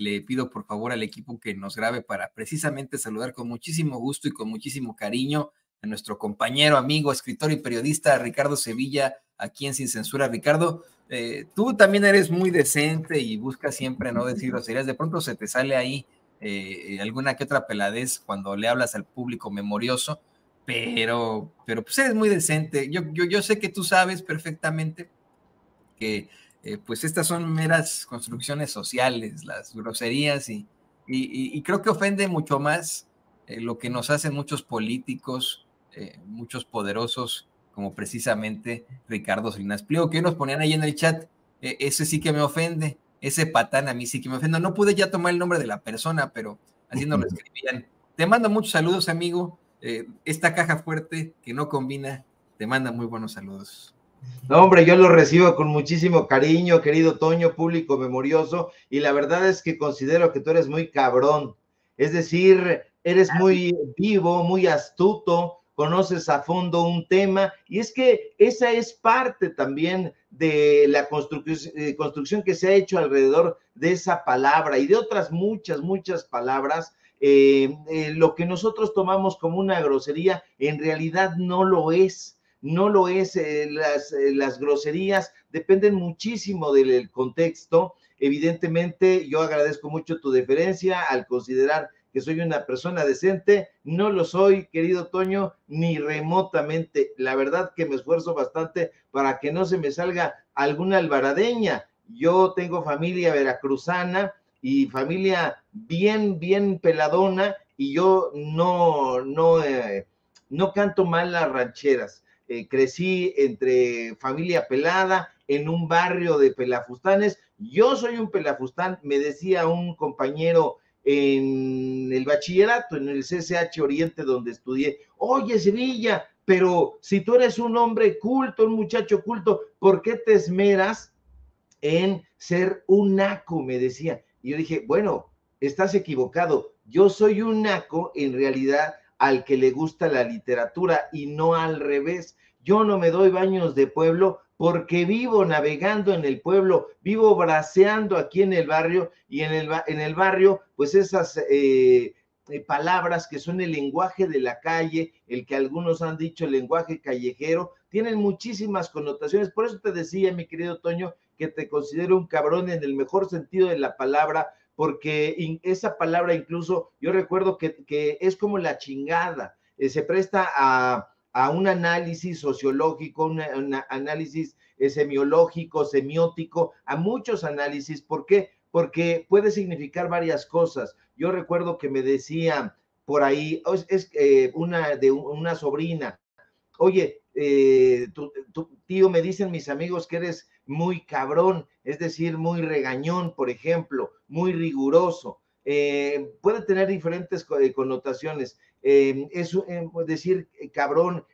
le pido por favor al equipo que nos grabe para precisamente saludar con muchísimo gusto y con muchísimo cariño a nuestro compañero, amigo, escritor y periodista Ricardo Sevilla, aquí en Sin Censura. Ricardo, tú también eres muy decente y buscas siempre no decir groserías. De pronto se te sale ahí alguna que otra peladez cuando le hablas al público memorioso, pero pues eres muy decente. Yo sé que tú sabes perfectamente que pues estas son meras construcciones sociales, las groserías, y creo que ofende mucho más lo que nos hacen muchos políticos, muchos poderosos, como precisamente Ricardo Salinas Pliego, que nos ponían ahí en el chat, ese sí que me ofende, ese patán a mí sí que me ofende. No pude ya tomar el nombre de la persona, pero así nos lo escribían. Te mando muchos saludos, amigo. Esta caja fuerte que no combina, te manda muy buenos saludos. No, hombre, yo lo recibo con muchísimo cariño, querido Toño, público memorioso, y la verdad es que considero que tú eres muy cabrón, es decir, eres muy vivo, muy astuto, conoces a fondo un tema, y es que esa es parte también de la construcción que se ha hecho alrededor de esa palabra y de otras muchas palabras. Lo que nosotros tomamos como una grosería en realidad no lo es. No lo es, las groserías dependen muchísimo del contexto. Evidentemente, yo agradezco mucho tu deferencia al considerar que soy una persona decente. No lo soy, querido Toño, ni remotamente. La verdad que me esfuerzo bastante para que no se me salga alguna alvaradeña. Yo tengo familia veracruzana y familia bien peladona, y yo no canto mal las rancheras. Crecí entre familia pelada, en un barrio de pelafustanes. Yo soy un pelafustán, me decía un compañero en el bachillerato, en el CCH Oriente, donde estudié: oye, Sevilla, pero si tú eres un hombre culto, un muchacho culto, ¿por qué te esmeras en ser un naco? Me decía. Y yo dije, bueno, estás equivocado. Yo soy un naco en realidad al que le gusta la literatura, y no al revés. Yo no me doy baños de pueblo porque vivo navegando en el pueblo, vivo braceando aquí en el barrio, y en el barrio, pues esas palabras que son el lenguaje de la calle, el que algunos han dicho el lenguaje callejero, tienen muchísimas connotaciones. Por eso te decía, mi querido Toño, que te considero un cabrón en el mejor sentido de la palabra, porque esa palabra incluso yo recuerdo que es como la chingada, se presta a un análisis sociológico, un análisis semiológico, semiótico, a muchos análisis. ¿Por qué? Porque puede significar varias cosas. Yo recuerdo que me decía por ahí, una sobrina: oye, tu tío, me dicen mis amigos que eres muy cabrón, es decir, muy regañón, por ejemplo, muy riguroso. Puede tener diferentes connotaciones. Decir cabrón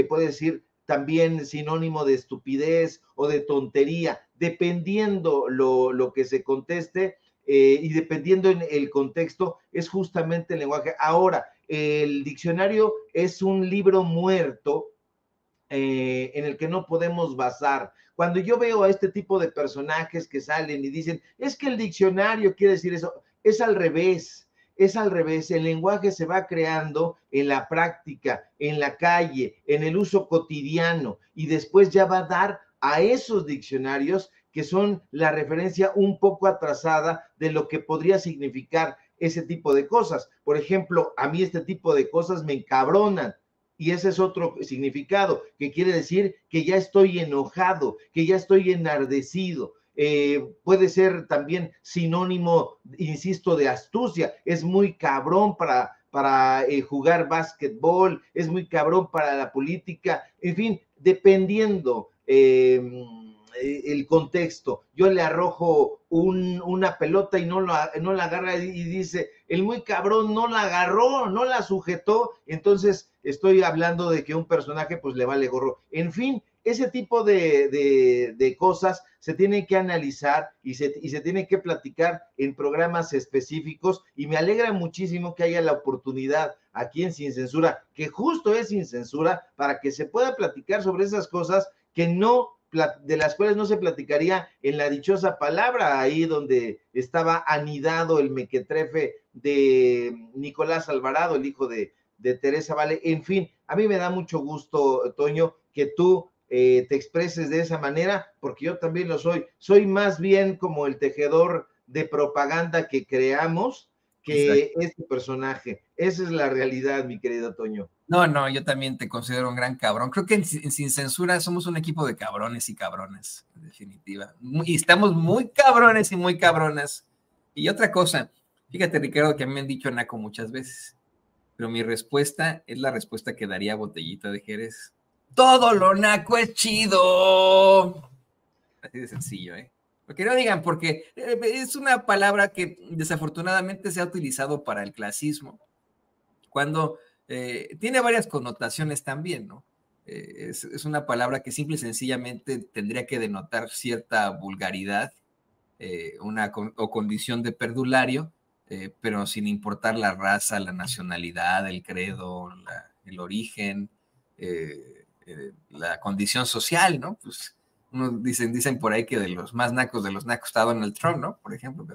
puede decir también sinónimo de estupidez o de tontería, dependiendo lo que se conteste, y dependiendo en el contexto, es justamente el lenguaje. Ahora, el diccionario es un libro muerto en el que no podemos basar. Cuando yo veo a este tipo de personajes que salen y dicen, es que el diccionario quiere decir eso, es al revés. Es al revés. El lenguaje se va creando en la práctica, en la calle, en el uso cotidiano, y después ya va a dar a esos diccionarios que son la referencia un poco atrasada de lo que podría significar ese tipo de cosas. Por ejemplo, a mí este tipo de cosas me encabronan, y ese es otro significado, que quiere decir que ya estoy enojado, que ya estoy enardecido. Puede ser también sinónimo, insisto, de astucia. Es muy cabrón para jugar básquetbol, es muy cabrón para la política, en fin, dependiendo el contexto. Yo le arrojo una pelota y no la agarra, y dice, el muy cabrón no la agarró, no la sujetó. Entonces estoy hablando de que un personaje pues le vale gorro. En fin, ese tipo de cosas se tienen que analizar y se tienen que platicar en programas específicos, y me alegra muchísimo que haya la oportunidad aquí en Sin Censura, que justo es Sin Censura, para que se pueda platicar sobre esas cosas que no de las cuales no se platicaría en la dichosa palabra, ahí donde estaba anidado el mequetrefe de Nicolás Alvarado, el hijo de Teresa Vale. En fin, a mí me da mucho gusto, Toño, que tú te expreses de esa manera, porque yo también lo soy. Soy más bien como el tejedor de propaganda que creamos que este personaje. Esa es la realidad, mi querido Toño. No, no, yo también te considero un gran cabrón. Creo que en Sin Censura somos un equipo de cabrones y cabrones, en definitiva. Y estamos muy cabrones y muy cabronas. Y otra cosa, fíjate, Ricardo, que a mí me han dicho naco muchas veces, pero mi respuesta es la respuesta que daría Botellita de Jerez. Todo lo naco es chido. Así de sencillo, ¿eh? Porque no digan, porque es una palabra que desafortunadamente se ha utilizado para el clasismo, cuando tiene varias connotaciones también, ¿no? Es una palabra que simple y sencillamente tendría que denotar cierta vulgaridad, o condición de perdulario, pero sin importar la raza, la nacionalidad, el credo, el origen, la condición social, ¿no? Pues dicen por ahí que de los más nacos de los nacos está Donald Trump, ¿no? Por ejemplo,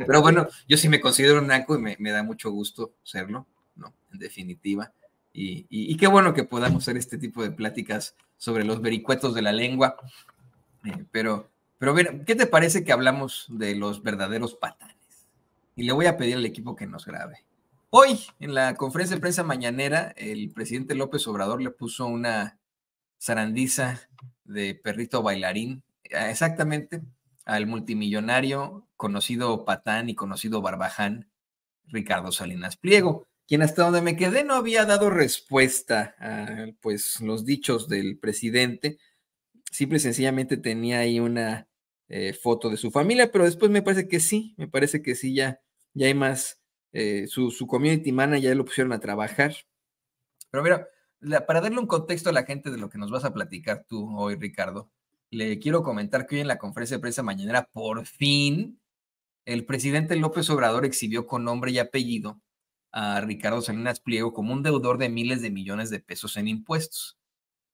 pero bueno, yo sí me considero un naco y me da mucho gusto serlo, ¿no? En definitiva. Y qué bueno que podamos hacer este tipo de pláticas sobre los vericuetos de la lengua. Pero ver, ¿qué te parece que hablamos de los verdaderos patanes? Y le voy a pedir al equipo que nos grabe. Hoy, en la conferencia de prensa mañanera, el presidente López Obrador le puso una zarandiza de perrito bailarín, exactamente, al multimillonario, conocido patán y conocido barbaján, Ricardo Salinas Pliego, quien hasta donde me quedé no había dado respuesta a pues, los dichos del presidente. Simple y sencillamente tenía ahí una foto de su familia, pero después me parece que sí, ya hay más, su community manager ya lo pusieron a trabajar. Pero mira, para darle un contexto a la gente de lo que nos vas a platicar tú hoy, Ricardo, le quiero comentar que hoy en la conferencia de prensa mañanera, por fin, el presidente López Obrador exhibió con nombre y apellido a Ricardo Salinas Pliego como un deudor de miles de millones de pesos en impuestos.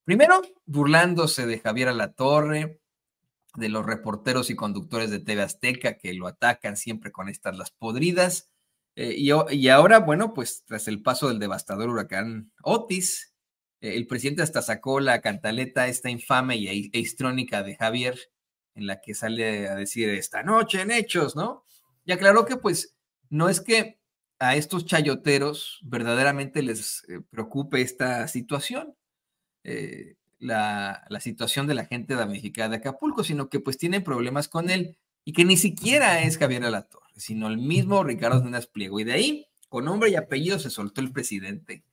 Primero, burlándose de Javier Alatorre, de los reporteros y conductores de TV Azteca que lo atacan siempre con estas las podridas. Y ahora, bueno, pues tras el paso del devastador huracán Otis, el presidente hasta sacó la cantaleta esta infame e histrónica de Javier, en la que sale a decir esta noche en Hechos, ¿no? Y aclaró que pues no es que a estos chayoteros verdaderamente les preocupe esta situación, la situación de la gente damnificada de Acapulco, sino que pues tienen problemas con él y que ni siquiera es Javier Alatorre, sino el mismo Ricardo Salinas Pliego. Y de ahí, con nombre y apellido, se soltó el presidente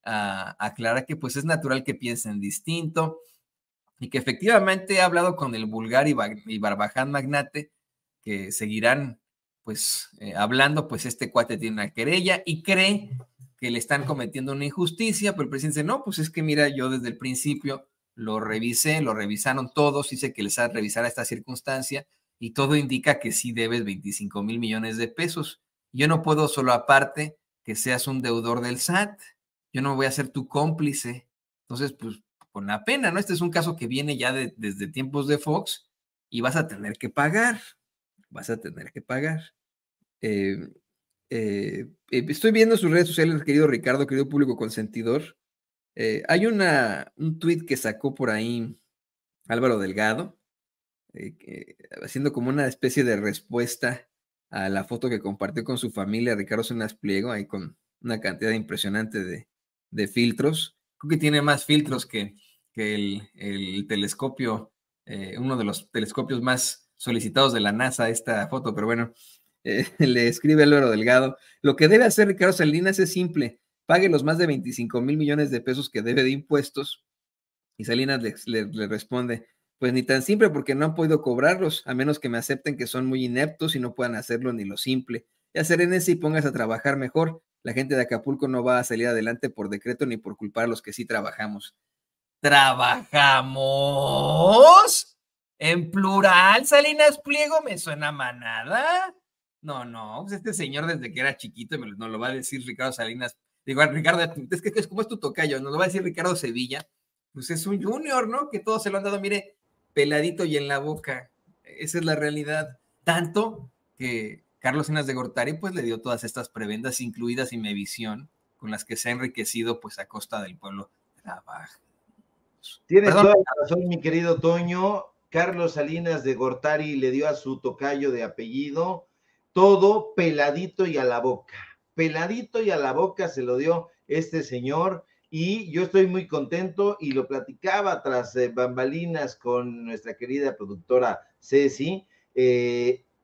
a aclarar que pues es natural que piensen distinto y que efectivamente ha hablado con el vulgar y barbaján magnate, que seguirán pues hablando, pues este cuate tiene una querella y cree que le están cometiendo una injusticia, pero el presidente dice, no, pues es que mira, yo desde el principio lo revisé, lo revisaron todos, hice que les revisara esta circunstancia y todo indica que sí debes 25 mil millones de pesos. Yo no puedo solo aparte que seas un deudor del SAT, yo no voy a ser tu cómplice. Entonces, pues con la pena, ¿no? Este es un caso que viene ya desde tiempos de Fox y vas a tener que pagar, vas a tener que pagar. Estoy viendo sus redes sociales, querido Ricardo, querido público consentidor. Hay un tuit que sacó por ahí Álvaro Delgado, haciendo como una especie de respuesta a la foto que compartió con su familia Ricardo Salinas Pliego, ahí con una cantidad impresionante de filtros. Creo que tiene más filtros que el telescopio, uno de los telescopios más solicitados de la NASA, esta foto, pero bueno, le escribe Álvaro Delgado, lo que debe hacer Ricardo Salinas es simple, pague los más de 25 mil millones de pesos que debe de impuestos. Y Salinas le responde, pues ni tan simple porque no han podido cobrarlos, a menos que me acepten que son muy ineptos y no puedan hacerlo ni lo simple. Ya serénese y pongas a trabajar mejor. La gente de Acapulco no va a salir adelante por decreto ni por culpar a los que sí trabajamos. ¿Trabajamos? ¿En plural, Salinas Pliego? ¿Me suena manada? No, pues este señor desde que era chiquito nos lo va a decir Ricardo Salinas. Digo, Ricardo, es que es como es tu tocayo, nos lo va a decir Ricardo Sevilla, pues es un junior, ¿no? Que todos se lo han dado, mire, peladito y en la boca. Esa es la realidad. Tanto que Carlos Salinas de Gortari pues le dio todas estas prebendas, incluidas Imevisión, con las que se ha enriquecido pues a costa del pueblo trabajo. Tienes toda la razón, mi querido Toño. Carlos Salinas de Gortari le dio a su tocayo de apellido todo peladito y a la boca. Peladito y a la boca se lo dio este señor y yo estoy muy contento y lo platicaba tras bambalinas con nuestra querida productora Ceci.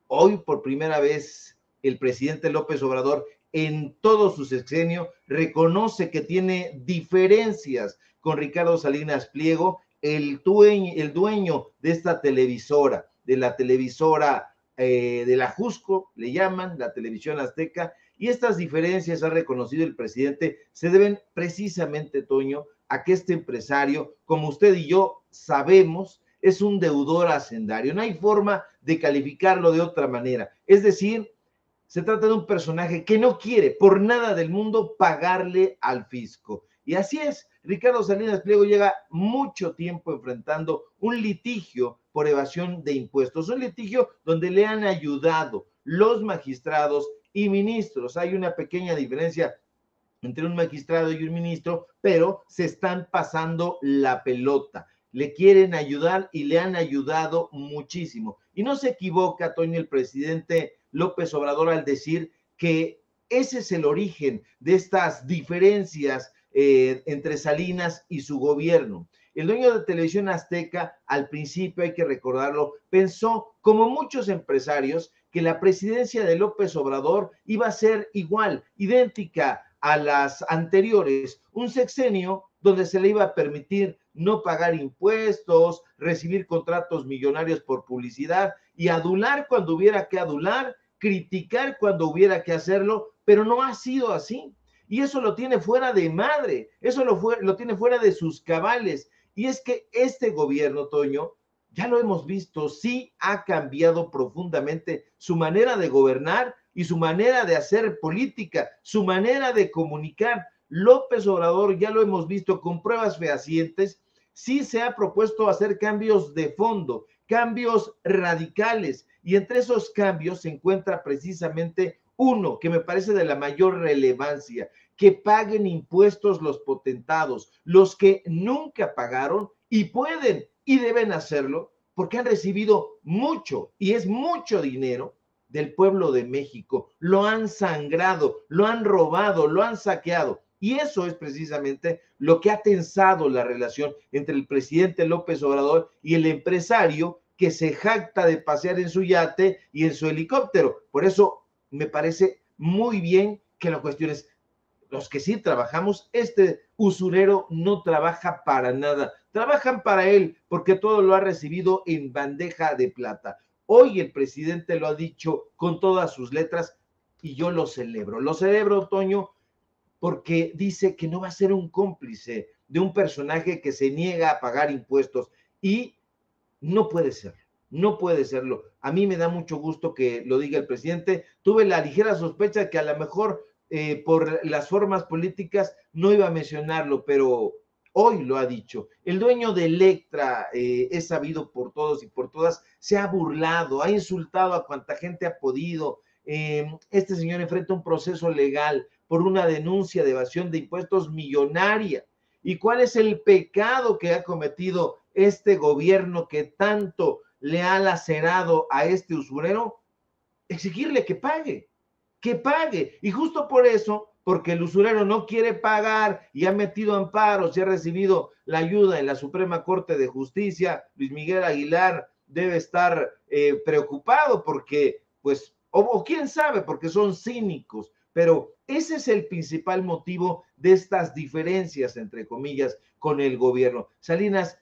Hoy por primera vez el presidente López Obrador en todo su sexenio reconoce que tiene diferencias con Ricardo Salinas Pliego, el dueño de esta televisora, de la televisora de la Jusco, le llaman, la televisión azteca, y estas diferencias, ha reconocido el presidente, se deben precisamente, Toño, a que este empresario, como usted y yo sabemos, es un deudor hacendario. No hay forma de calificarlo de otra manera. Es decir, se trata de un personaje que no quiere por nada del mundo pagarle al fisco. Y así es, Ricardo Salinas Pliego llega mucho tiempo enfrentando un litigio por evasión de impuestos, un litigio donde le han ayudado los magistrados y ministros. Hay una pequeña diferencia entre un magistrado y un ministro, pero se están pasando la pelota. Le quieren ayudar y le han ayudado muchísimo. Y no se equivoca, Toño, el presidente López Obrador al decir que ese es el origen de estas diferencias entre Salinas y su gobierno. El dueño de Televisión Azteca, al principio, hay que recordarlo, pensó, como muchos empresarios, que la presidencia de López Obrador iba a ser igual, idéntica a las anteriores, un sexenio donde se le iba a permitir no pagar impuestos, recibir contratos millonarios por publicidad y adular cuando hubiera que adular, criticar cuando hubiera que hacerlo, pero no ha sido así. Y eso lo tiene fuera de madre, eso lo tiene fuera de sus cabales. Y es que este gobierno, Toño, ya lo hemos visto, sí ha cambiado profundamente su manera de gobernar y su manera de hacer política, su manera de comunicar. López Obrador, ya lo hemos visto con pruebas fehacientes, sí se ha propuesto hacer cambios de fondo, cambios radicales, y entre esos cambios se encuentra precisamente uno que me parece de la mayor relevancia: que paguen impuestos los potentados, los que nunca pagaron y pueden y deben hacerlo porque han recibido mucho, y es mucho dinero, del pueblo de México. Lo han sangrado, lo han robado, lo han saqueado. Y eso es precisamente lo que ha tensado la relación entre el presidente López Obrador y el empresario que se jacta de pasear en su yate y en su helicóptero. Por eso me parece muy bien que lo cuestiones. Los que sí trabajamos, este usurero no trabaja para nada, trabajan para él porque todo lo ha recibido en bandeja de plata. Hoy el presidente lo ha dicho con todas sus letras y yo lo celebro, Toño, porque dice que no va a ser un cómplice de un personaje que se niega a pagar impuestos, y no puede ser. No puede serlo. A mí me da mucho gusto que lo diga el presidente. Tuve la ligera sospecha que a lo mejor por las formas políticas no iba a mencionarlo, pero hoy lo ha dicho. El dueño de Electra, es sabido por todos y por todas, se ha burlado, ha insultado a cuanta gente ha podido. Este señor enfrenta un proceso legal por una denuncia de evasión de impuestos millonaria. ¿Y cuál es el pecado que ha cometido este gobierno que tanto le ha lacerado a este usurero? Exigirle que pague. Y justo por eso, porque el usurero no quiere pagar y ha metido amparos y ha recibido la ayuda en la Suprema Corte de Justicia, Luis Miguel Aguilar debe estar preocupado porque, pues, o quién sabe, porque son cínicos, pero ese es el principal motivo de estas diferencias, entre comillas, con el gobierno. Salinas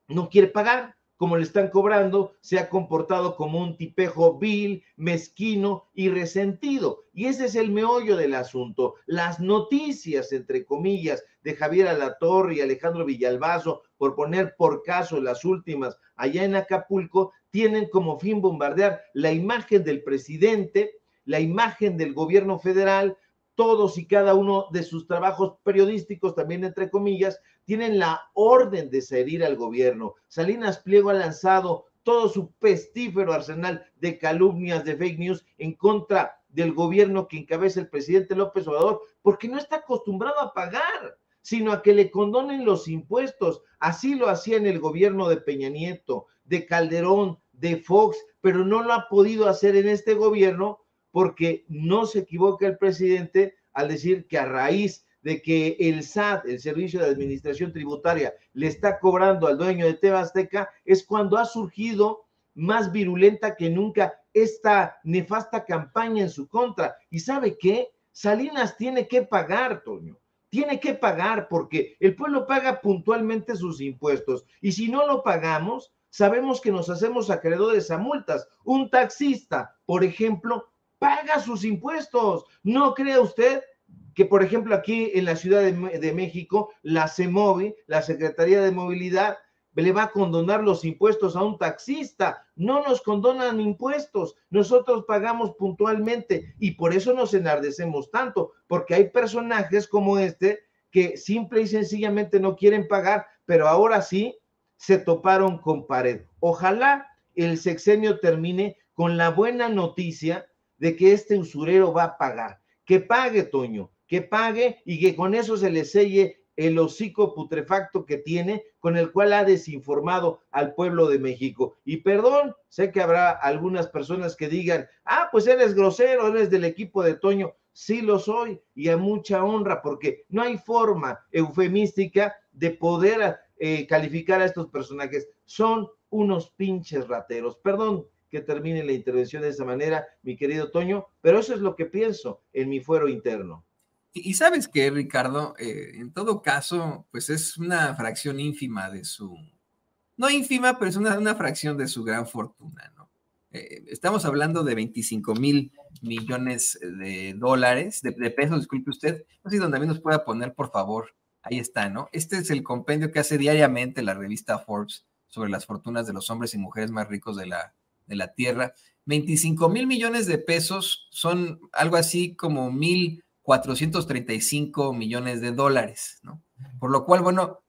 no quiere pagar, como le están cobrando, se ha comportado como un tipejo vil, mezquino y resentido. Y ese es el meollo del asunto. Las noticias, entre comillas, de Javier Alatorre y Alejandro Villalbazo, por poner por caso las últimas allá en Acapulco, tienen como fin bombardear la imagen del presidente, la imagen del gobierno federal, todos y cada uno de sus trabajos periodísticos, también entre comillas, tienen la orden de servir al gobierno. Salinas Pliego ha lanzado todo su pestífero arsenal de calumnias, de fake news en contra del gobierno que encabeza el presidente López Obrador, porque no está acostumbrado a pagar, sino a que le condonen los impuestos. Así lo hacía en el gobierno de Peña Nieto, de Calderón, de Fox, pero no lo ha podido hacer en este gobierno, porque no se equivoca el presidente al decir que a raíz de que el SAT, el Servicio de Administración Tributaria, le está cobrando al dueño de TV Azteca, es cuando ha surgido más virulenta que nunca esta nefasta campaña en su contra. ¿Y sabe qué? Salinas tiene que pagar, Toño. Tiene que pagar porque el pueblo paga puntualmente sus impuestos. Y si no lo pagamos, sabemos que nos hacemos acreedores a multas. Un taxista, por ejemplo, paga sus impuestos. ¿No cree usted que, por ejemplo, aquí en la Ciudad de México, la CEMOVI, la Secretaría de Movilidad, le va a condonar los impuestos a un taxista? No nos condonan impuestos, nosotros pagamos puntualmente y por eso nos enardecemos tanto, porque hay personajes como este que simple y sencillamente no quieren pagar, pero ahora sí se toparon con pared. Ojalá el sexenio termine con la buena noticia de que este usurero va a pagar. Que pague, Toño, que pague y que con eso se le selle el hocico putrefacto que tiene, con el cual ha desinformado al pueblo de México. Y perdón, sé que habrá algunas personas que digan, pues eres grosero, eres del equipo de Toño. Sí lo soy, y a mucha honra, porque no hay forma eufemística de poder calificar a estos personajes. Son unos pinches rateros. Perdón que termine la intervención de esa manera, mi querido Toño, pero eso es lo que pienso en mi fuero interno. Y sabes que, Ricardo, en todo caso, pues es una fracción ínfima de su, no ínfima, pero es una fracción de su gran fortuna, ¿no? Estamos hablando de 25,000 millones de dólares, de pesos, disculpe usted. No sé si donde también nos pueda poner, por favor. Ahí está, ¿no? Este es el compendio que hace diariamente la revista Forbes sobre las fortunas de los hombres y mujeres más ricos de la Tierra. 25,000 millones de pesos son algo así como 1,435 millones de dólares, ¿no? Por lo cual, bueno,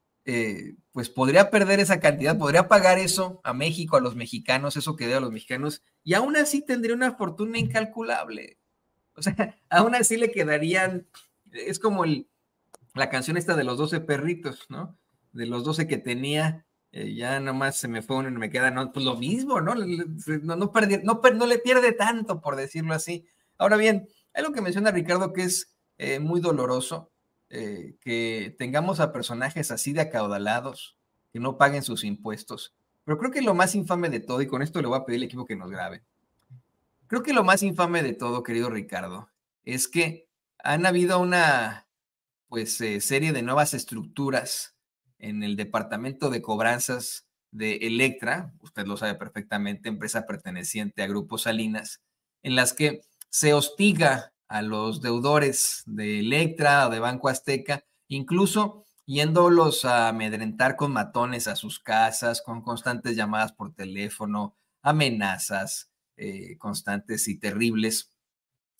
pues podría perder esa cantidad, podría pagar eso a México, a los mexicanos, eso que debe a los mexicanos, y aún así tendría una fortuna incalculable. O sea, aún así le quedarían, es como la canción esta de los 12 perritos, ¿no? De los 12 que tenía, ya nomás se me fue uno y me queda, no, pues lo mismo, ¿no? No le pierde tanto, por decirlo así. Ahora bien, hay lo que menciona Ricardo que es muy doloroso, que tengamos a personajes así de acaudalados, que no paguen sus impuestos. Pero creo que lo más infame de todo, y con esto le voy a pedir al equipo que nos grabe, creo que lo más infame de todo, querido Ricardo, es que han habido una serie de nuevas estructuras en el departamento de cobranzas de Electra, usted lo sabe perfectamente, empresa perteneciente a Grupo Salinas, en las que se hostiga a los deudores de Electra o de Banco Azteca, incluso yéndolos a amedrentar con matones a sus casas, con constantes llamadas por teléfono, amenazas constantes y terribles.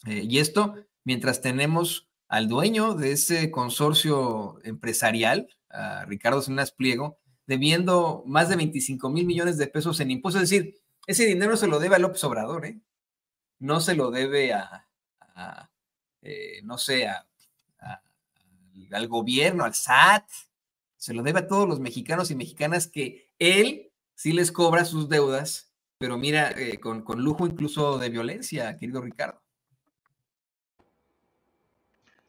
Y esto mientras tenemos al dueño de ese consorcio empresarial, a Ricardo Salinas Pliego, debiendo más de 25,000 millones de pesos en impuestos. Es decir, ese dinero se lo debe a López Obrador, ¿eh? No se lo debe no sé, al gobierno, al SAT. Se lo debe a todos los mexicanos y mexicanas que él sí les cobra sus deudas, pero mira, con lujo incluso de violencia, querido Ricardo.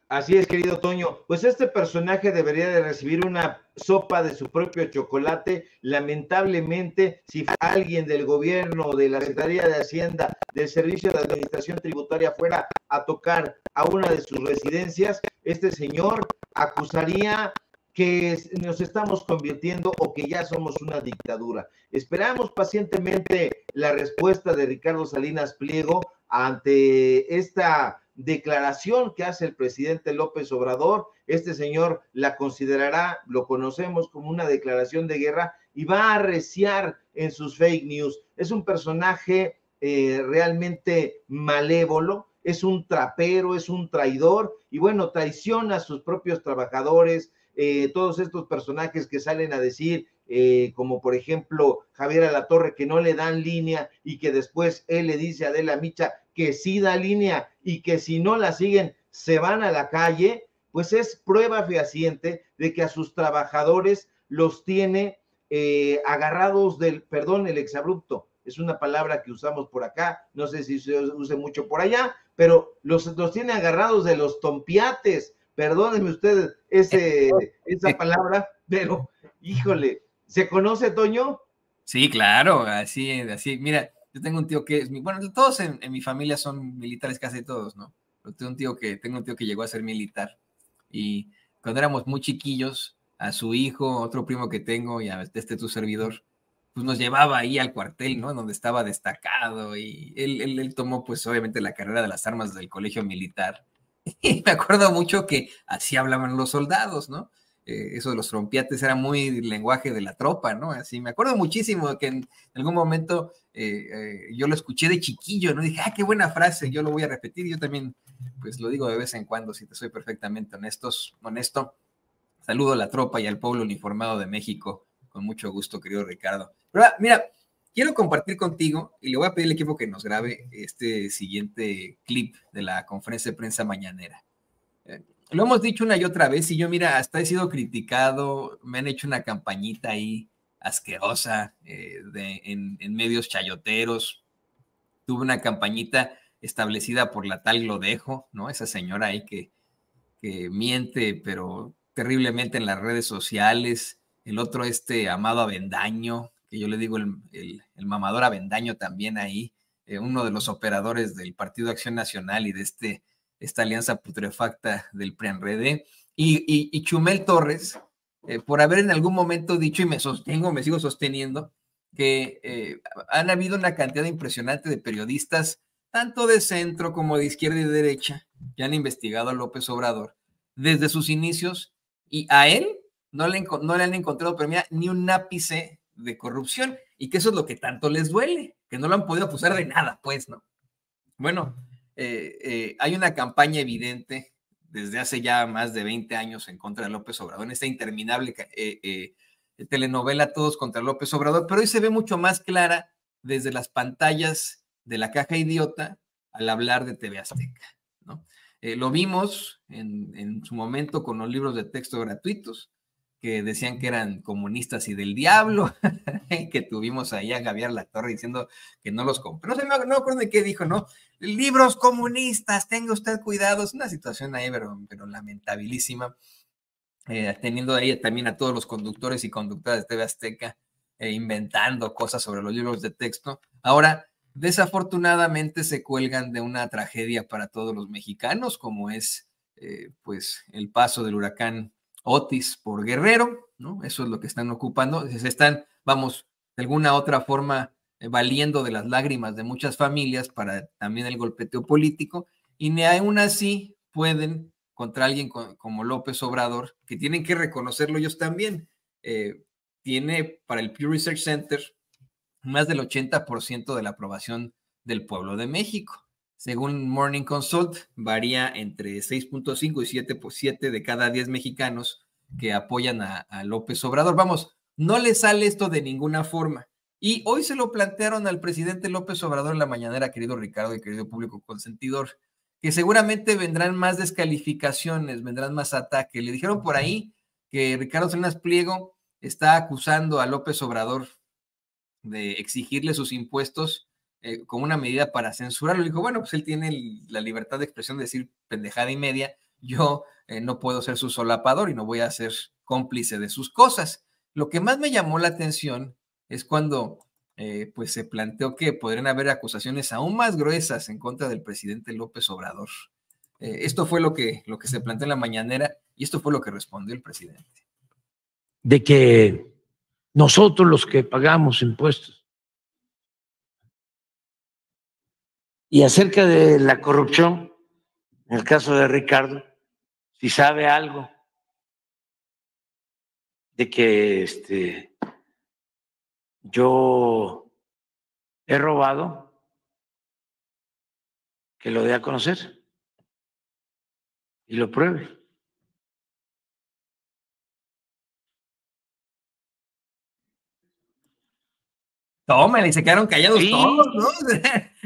Así es, querido Toño. Pues este personaje debería de recibir una sopa de su propio chocolate. Lamentablemente, si alguien del gobierno, de la Secretaría de Hacienda, del Servicio de Administración Tributaria fuera a tocar a una de sus residencias, este señor acusaría que nos estamos convirtiendo o que ya somos una dictadura. Esperamos pacientemente la respuesta de Ricardo Salinas Pliego ante esta declaración que hace el presidente López Obrador. Este señor la considerará, lo conocemos como una declaración de guerra y va a arreciar en sus fake news. Es un personaje realmente malévolo es un trapero, es un traidor, y bueno, traiciona a sus propios trabajadores, todos estos personajes que salen a decir, como por ejemplo Javier Alatorre, que no le dan línea y que después él le dice a Adela Micha que sí da línea y que si no la siguen se van a la calle, pues es prueba fehaciente de que a sus trabajadores los tiene agarrados del, perdón, el exabrupto, es una palabra que usamos por acá, no sé si se use mucho por allá, pero los tiene agarrados de los tompiates, perdónenme ustedes esa palabra, pero híjole, ¿se conoce, Toño? Sí, claro, así. Mira, yo tengo un tío que es, bueno, todos en mi familia son militares, casi todos, ¿no? Pero tengo un tío que llegó a ser militar y cuando éramos muy chiquillos, a su hijo, otro primo que tengo y a tu servidor, pues nos llevaba ahí al cuartel, ¿no? Donde estaba destacado y él tomó pues obviamente la carrera de las armas del colegio militar. Y me acuerdo mucho que así hablaban los soldados, ¿no? Eso de los trompiates era muy lenguaje de la tropa, ¿no? Así me acuerdo muchísimo que en algún momento yo lo escuché de chiquillo, ¿no? Dije, ah, qué buena frase, yo lo voy a repetir, yo también, pues lo digo de vez en cuando, si te soy perfectamente honesto. Saludo a la tropa y al pueblo uniformado de México, con mucho gusto, querido Ricardo. Pero mira, quiero compartir contigo y le voy a pedir al equipo que nos grabe este siguiente clip de la conferencia de prensa mañanera. Lo hemos dicho una y otra vez y yo, mira, hasta he sido criticado, me han hecho una campañita ahí asquerosa en medios chayoteros. Tuve una campañita establecida por la tal Glodejo, ¿no? Esa señora ahí que miente, pero terriblemente en las redes sociales. El otro, Amado Avendaño, que yo le digo el mamador Avendaño también ahí, uno de los operadores del Partido Acción Nacional y de esta alianza putrefacta del PRI-PAN-RD, y Chumel Torres, por haber en algún momento dicho, y me sigo sosteniendo, que han habido una cantidad impresionante de periodistas, tanto de centro como de izquierda y de derecha, que han investigado a López Obrador desde sus inicios y a él no le han encontrado, pero mira, ni un ápice de corrupción y que eso es lo que tanto les duele, que no lo han podido acusar de nada, pues, ¿no? Bueno, hay una campaña evidente desde hace ya más de 20 años en contra de López Obrador, en esta interminable telenovela Todos contra López Obrador, pero hoy se ve mucho más clara desde las pantallas de la caja idiota al hablar de TV Azteca, ¿no? Lo vimos en su momento con los libros de texto gratuitos, que decían que eran comunistas y del diablo, que tuvimos ahí a Javier Latorre diciendo que no los compró. No me acuerdo de qué dijo, ¿no? Libros comunistas, tenga usted cuidado. Es una situación ahí, pero lamentabilísima. Teniendo ahí también a todos los conductores y conductoras de TV Azteca inventando cosas sobre los libros de texto. Ahora, desafortunadamente se cuelgan de una tragedia para todos los mexicanos, como es pues el paso del huracán Otis por Guerrero, ¿no? Eso es lo que están ocupando. Se están, vamos, de alguna otra forma valiendo de las lágrimas de muchas familias para también el golpeteo político, y ni aún así pueden contra alguien como López Obrador, que tienen que reconocerlo ellos también. Tiene para el Pew Research Center más del 80% de la aprobación del pueblo de México. Según Morning Consult, varía entre 6.5 y 7 de cada 10 mexicanos que apoyan a López Obrador. Vamos, no le sale esto de ninguna forma. Y hoy se lo plantearon al presidente López Obrador en la mañanera, querido Ricardo y querido público consentidor, que seguramente vendrán más descalificaciones, vendrán más ataques. Le dijeron por ahí que Ricardo Salinas Pliego está acusando a López Obrador de exigirle sus impuestos como una medida para censurarlo. Le dijo, bueno, pues él tiene la libertad de expresión de decir pendejada y media, yo no puedo ser su solapador y no voy a ser cómplice de sus cosas. Lo que más me llamó la atención es cuando pues se planteó que podrían haber acusaciones aún más gruesas en contra del presidente López Obrador. Esto fue lo que se planteó en la mañanera y esto fue lo que respondió el presidente. De que nosotros los que pagamos impuestos. Y acerca de la corrupción, en el caso de Ricardo, si sabe algo de que yo he robado, que lo dé a conocer y lo pruebe. Tómale, y se quedaron callados todos, Sí,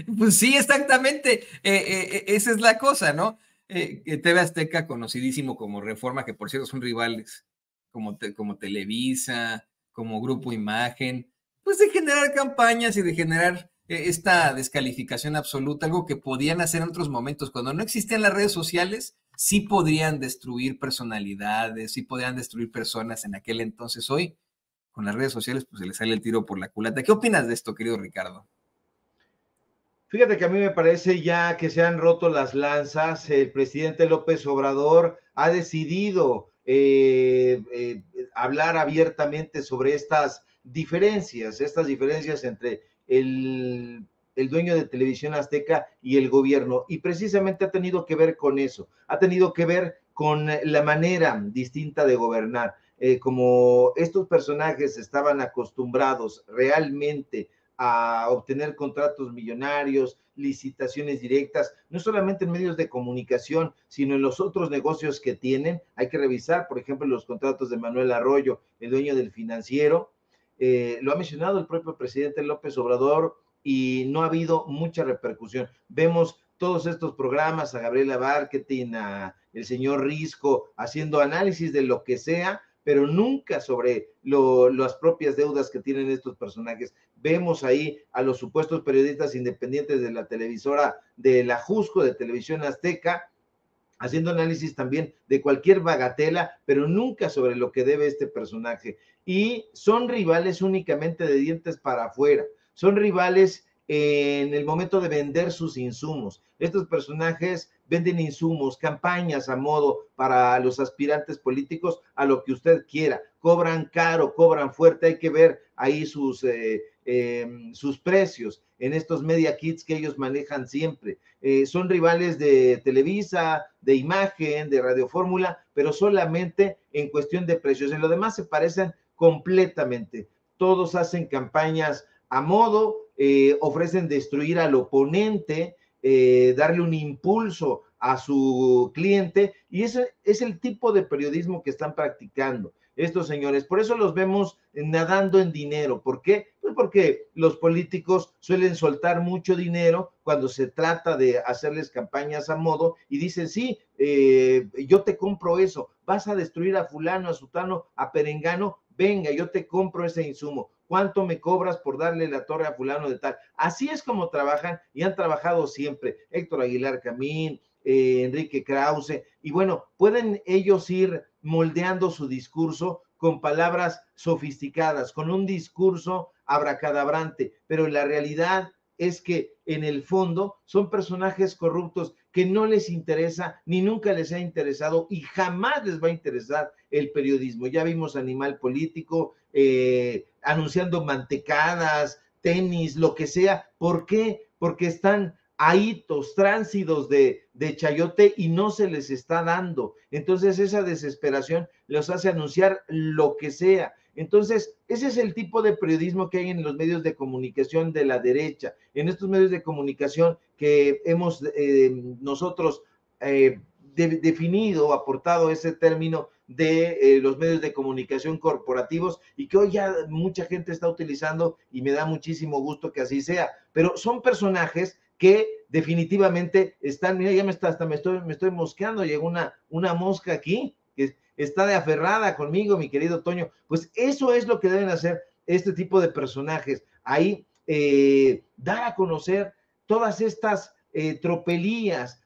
¿no? Pues sí, exactamente. Esa es la cosa, ¿no? TV Azteca, conocidísimo como Reforma, que por cierto son rivales, como Televisa, como Grupo Imagen, pues de generar campañas y de generar esta descalificación absoluta, algo que podían hacer en otros momentos. Cuando no existían las redes sociales, sí podrían destruir personalidades, sí podrían destruir personas en aquel entonces. Hoy con las redes sociales, pues se le sale el tiro por la culata. ¿Qué opinas de esto, querido Ricardo? Fíjate que a mí me parece ya que se han roto las lanzas. El presidente López Obrador ha decidido hablar abiertamente sobre estas diferencias entre el dueño de Televisión Azteca y el gobierno. Y precisamente ha tenido que ver con eso, ha tenido que ver con la manera distinta de gobernar. Como estos personajes estaban acostumbrados realmente a obtener contratos millonarios, licitaciones directas, no solamente en medios de comunicación, sino en los otros negocios que tienen. Hay que revisar, por ejemplo, los contratos de Manuel Arroyo, el dueño del Financiero. Lo ha mencionado el propio presidente López Obrador y no ha habido mucha repercusión. Vemos todos estos programas, a Gabriela Barquetin, a el señor Risco, haciendo análisis de lo que sea, pero nunca sobre las propias deudas que tienen estos personajes. Vemos ahí a los supuestos periodistas independientes de la televisora de la Jusco, de Televisión Azteca, haciendo análisis también de cualquier bagatela, pero nunca sobre lo que debe este personaje. Y son rivales únicamente de dientes para afuera, son rivales en el momento de vender sus insumos. Estos personajes venden insumos, campañas a modo para los aspirantes políticos, a lo que usted quiera. Cobran caro, cobran fuerte, hay que ver ahí sus precios en estos media kits que ellos manejan siempre. Son rivales de Televisa, de Imagen, de Radio Fórmula, pero solamente en cuestión de precios. En lo demás se parecen completamente. Todos hacen campañas a modo, ofrecen destruir al oponente, darle un impulso a su cliente, y ese es el tipo de periodismo que están practicando estos señores. Por eso los vemos nadando en dinero. ¿Por qué? Pues porque los políticos suelen soltar mucho dinero cuando se trata de hacerles campañas a modo y dicen, sí, yo te compro eso, vas a destruir a fulano, a sutano, a perengano, venga, yo te compro ese insumo. ¿Cuánto me cobras por darle la torre a fulano de tal? Así es como trabajan y han trabajado siempre. Héctor Aguilar Camín, Enrique Krause, y bueno, pueden ellos ir moldeando su discurso con palabras sofisticadas, con un discurso abracadabrante, pero la realidad es que en el fondo son personajes corruptos que no les interesa, ni nunca les ha interesado y jamás les va a interesar el periodismo. Ya vimos Animal Político anunciando mantecadas, tenis, lo que sea. ¿Por qué? Porque están ahitos, tránsidos de chayote y no se les está dando. Entonces esa desesperación los hace anunciar lo que sea. Entonces, ese es el tipo de periodismo que hay en los medios de comunicación de la derecha, en estos medios de comunicación que hemos nosotros definido, aportado ese término de los medios de comunicación corporativos y que hoy ya mucha gente está utilizando y me da muchísimo gusto que así sea, pero son personajes que definitivamente están, mira, ya hasta me estoy mosqueando, llegó una mosca aquí, que está de aferrada conmigo, mi querido Toño. Pues eso es lo que deben hacer este tipo de personajes, ahí dar a conocer todas estas tropelías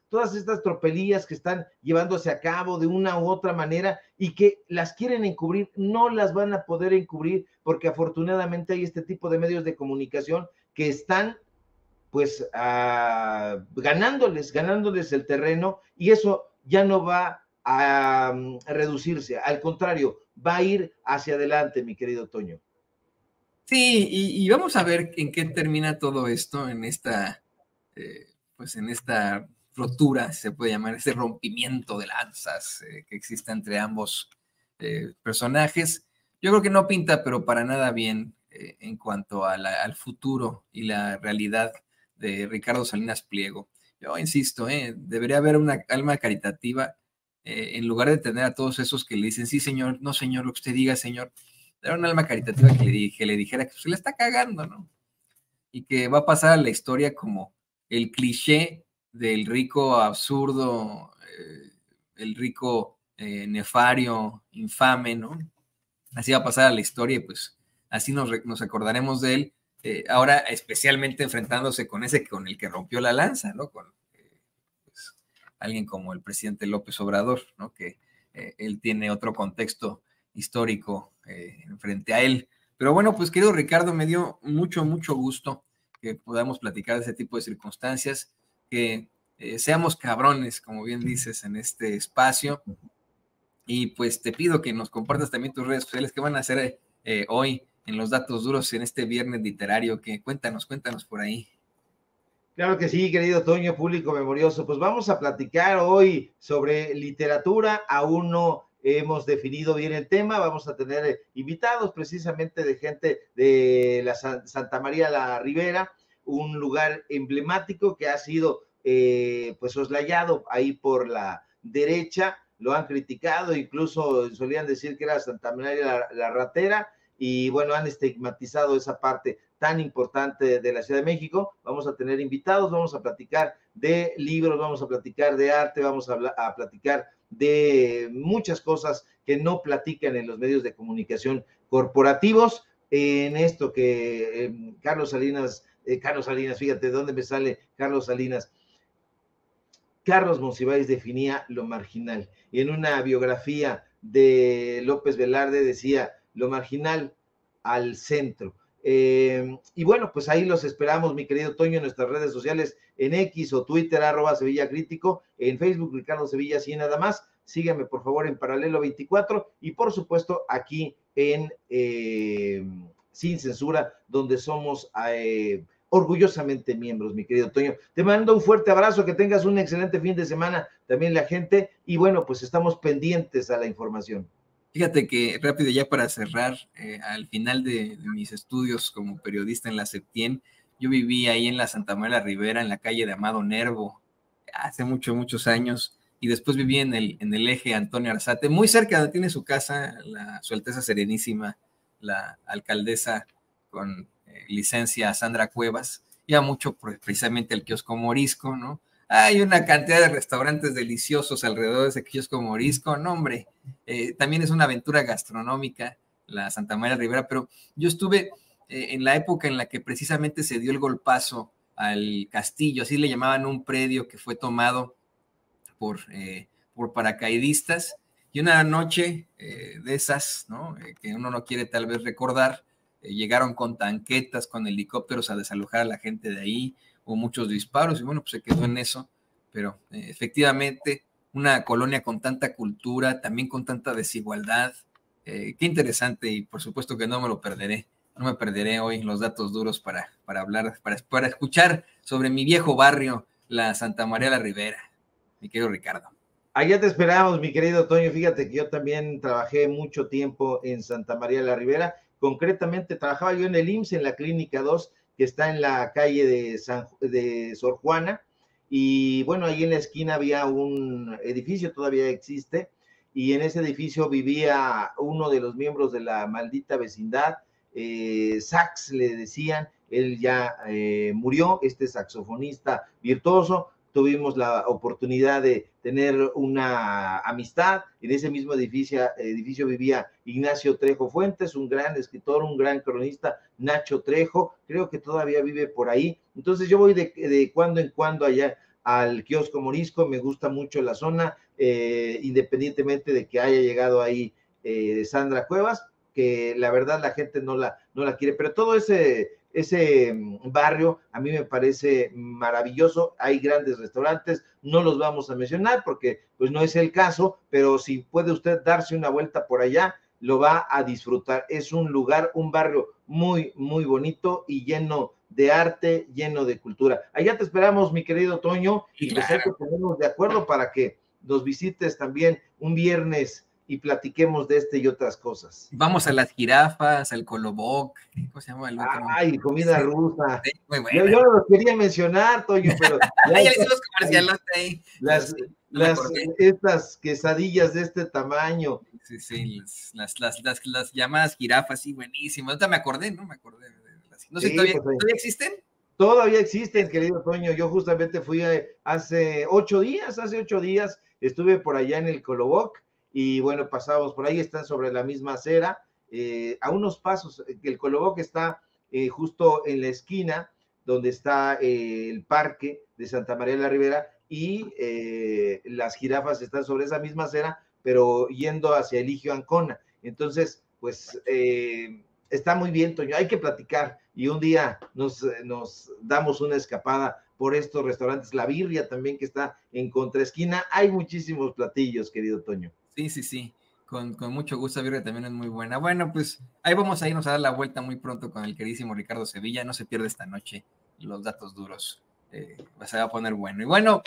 que están llevándose a cabo de una u otra manera y que las quieren encubrir, no las van a poder encubrir porque afortunadamente hay este tipo de medios de comunicación que están pues ganándoles el terreno y eso ya no va a reducirse, al contrario, va a ir hacia adelante, mi querido Toño. Sí, y vamos a ver en qué termina todo esto en esta, pues en esta rotura, se puede llamar, este rompimiento de lanzas que existe entre ambos personajes. Yo creo que no pinta, pero para nada bien en cuanto a al futuro y la realidad de Ricardo Salinas Pliego. Yo insisto, debería haber una alma caritativa, en lugar de tener a todos esos que le dicen, sí, señor, no, señor, lo que usted diga, señor. Era un alma caritativa que le dijera que se le está cagando, ¿no? Y que va a pasar a la historia como el cliché del rico absurdo, el rico nefario, infame, ¿no? Así va a pasar a la historia y pues así nos acordaremos de él, ahora especialmente enfrentándose con ese con el que rompió la lanza, ¿no? Con pues, alguien como el presidente López Obrador, ¿no? Que él tiene otro contexto histórico frente a él. Pero bueno, pues querido Ricardo, me dio mucho, mucho gusto que podamos platicar de ese tipo de circunstancias, que seamos cabrones, como bien dices, en este espacio. Y pues te pido que nos compartas también tus redes sociales que van a hacer hoy en los datos duros en este viernes literario, que cuéntanos por ahí. Claro que sí, querido Toño, público memorioso. Pues vamos a platicar hoy sobre literatura. Aún no hemos definido bien el tema. Vamos a tener invitados precisamente de gente de la Santa María la Ribera, un lugar emblemático que ha sido pues soslayado ahí por la derecha. Lo han criticado, incluso solían decir que era Santa María la Ratera, y bueno, han estigmatizado esa parte tan importante de la Ciudad de México. Vamos a tener invitados, vamos a platicar de libros, vamos a platicar de arte, vamos a platicar de muchas cosas que no platican en los medios de comunicación corporativos. En esto que Carlos Salinas, fíjate, ¿de dónde me sale Carlos Salinas? Carlos Monsiváis definía lo marginal, y en una biografía de López Velarde decía lo marginal al centro. Y bueno, pues ahí los esperamos, mi querido Toño, en nuestras redes sociales, en X o Twitter, @Sevilla Crítico, en Facebook, Ricardo Sevilla, así nada más. Síganme, por favor, en Paralelo 24, y por supuesto aquí en Sin Censura, donde somos orgullosamente miembros, mi querido Toño. Te mando un fuerte abrazo, que tengas un excelente fin de semana, también la gente, y bueno, pues estamos pendientes a la información. Fíjate que rápido ya para cerrar, al final de mis estudios como periodista en la Septien, yo viví ahí en la Santa María la Ribera, en la calle de Amado Nervo, hace muchos años, y después viví en el eje Antonio Arzate, muy cerca donde tiene su casa su Alteza Serenísima, la alcaldesa con licencia Sandra Cuevas. Iba mucho precisamente al kiosco Morisco, ¿no? Hay una cantidad de restaurantes deliciosos alrededor de ese kiosco Morisco, no, hombre. También es una aventura gastronómica la Santa María Ribera, pero yo estuve en la época en la que precisamente se dio el golpazo al castillo, así le llamaban un predio que fue tomado por paracaidistas, y una noche de esas, ¿no? Que uno no quiere tal vez recordar, llegaron con tanquetas, con helicópteros a desalojar a la gente de ahí, hubo muchos disparos, y bueno, pues se quedó en eso, pero efectivamente una colonia con tanta cultura, también con tanta desigualdad, qué interesante, y por supuesto que no me lo perderé. No me perderé hoy los datos duros para hablar, para escuchar sobre mi viejo barrio, la Santa María la Ribera, mi querido Ricardo. Allá te esperamos, mi querido Toño. Fíjate que yo también trabajé mucho tiempo en Santa María la Ribera. Concretamente trabajaba yo en el IMSS, en la Clínica 2, que está en la calle de Sor Juana. Y bueno, ahí en la esquina había un edificio, todavía existe, y en ese edificio vivía uno de los miembros de la maldita vecindad, Sax le decían. Él ya murió, este saxofonista virtuoso. Tuvimos la oportunidad de tener una amistad. En ese mismo edificio vivía Ignacio Trejo Fuentes, un gran escritor, un gran cronista, Nacho Trejo, creo que todavía vive por ahí. Entonces yo voy de cuando en cuando allá al kiosco Morisco, me gusta mucho la zona, independientemente de que haya llegado ahí Sandra Cuevas, que la verdad la gente no la quiere, pero todo ese barrio a mí me parece maravilloso. Hay grandes restaurantes, no los vamos a mencionar porque pues no es el caso, pero si puede usted darse una vuelta por allá, lo va a disfrutar. Es un lugar, un barrio muy, muy bonito y lleno de arte, lleno de cultura. Allá te esperamos, mi querido Toño, y pues hay que ponernos de acuerdo para que nos visites también un viernes y platiquemos de este y otras cosas. Vamos a las jirafas, al Coloboc, ¿cómo se llama el otro? Ay, comida rusa. Sí, muy buena. Yo no los quería mencionar, Toño, pero ya le hicimos comerciales ahí. Estas quesadillas de este tamaño. Sí, las llamadas jirafas, sí, buenísimas. Ahorita me acordé, ¿no? No sé, Sí, ¿todavía pues, existen? Todavía existen, querido Toño. Yo justamente fui hace 8 días, estuve por allá en el Coloboc y bueno, pasamos por ahí, están sobre la misma acera, a unos pasos. El Coloboc está justo en la esquina donde está el parque de Santa María de la Ribera y las jirafas están sobre esa misma acera, pero yendo hacia Eligio Ancona. Entonces, pues está muy bien, Toño, hay que platicar y un día nos damos una escapada por estos restaurantes. La Birria también, que está en contraesquina. Hay muchísimos platillos, querido Toño. Sí. Con mucho gusto, la Birria también es muy buena. Bueno, pues ahí vamos a irnos a dar la vuelta muy pronto con el queridísimo Ricardo Sevilla. No se pierde esta noche los datos duros. Se va a poner bueno. Y bueno,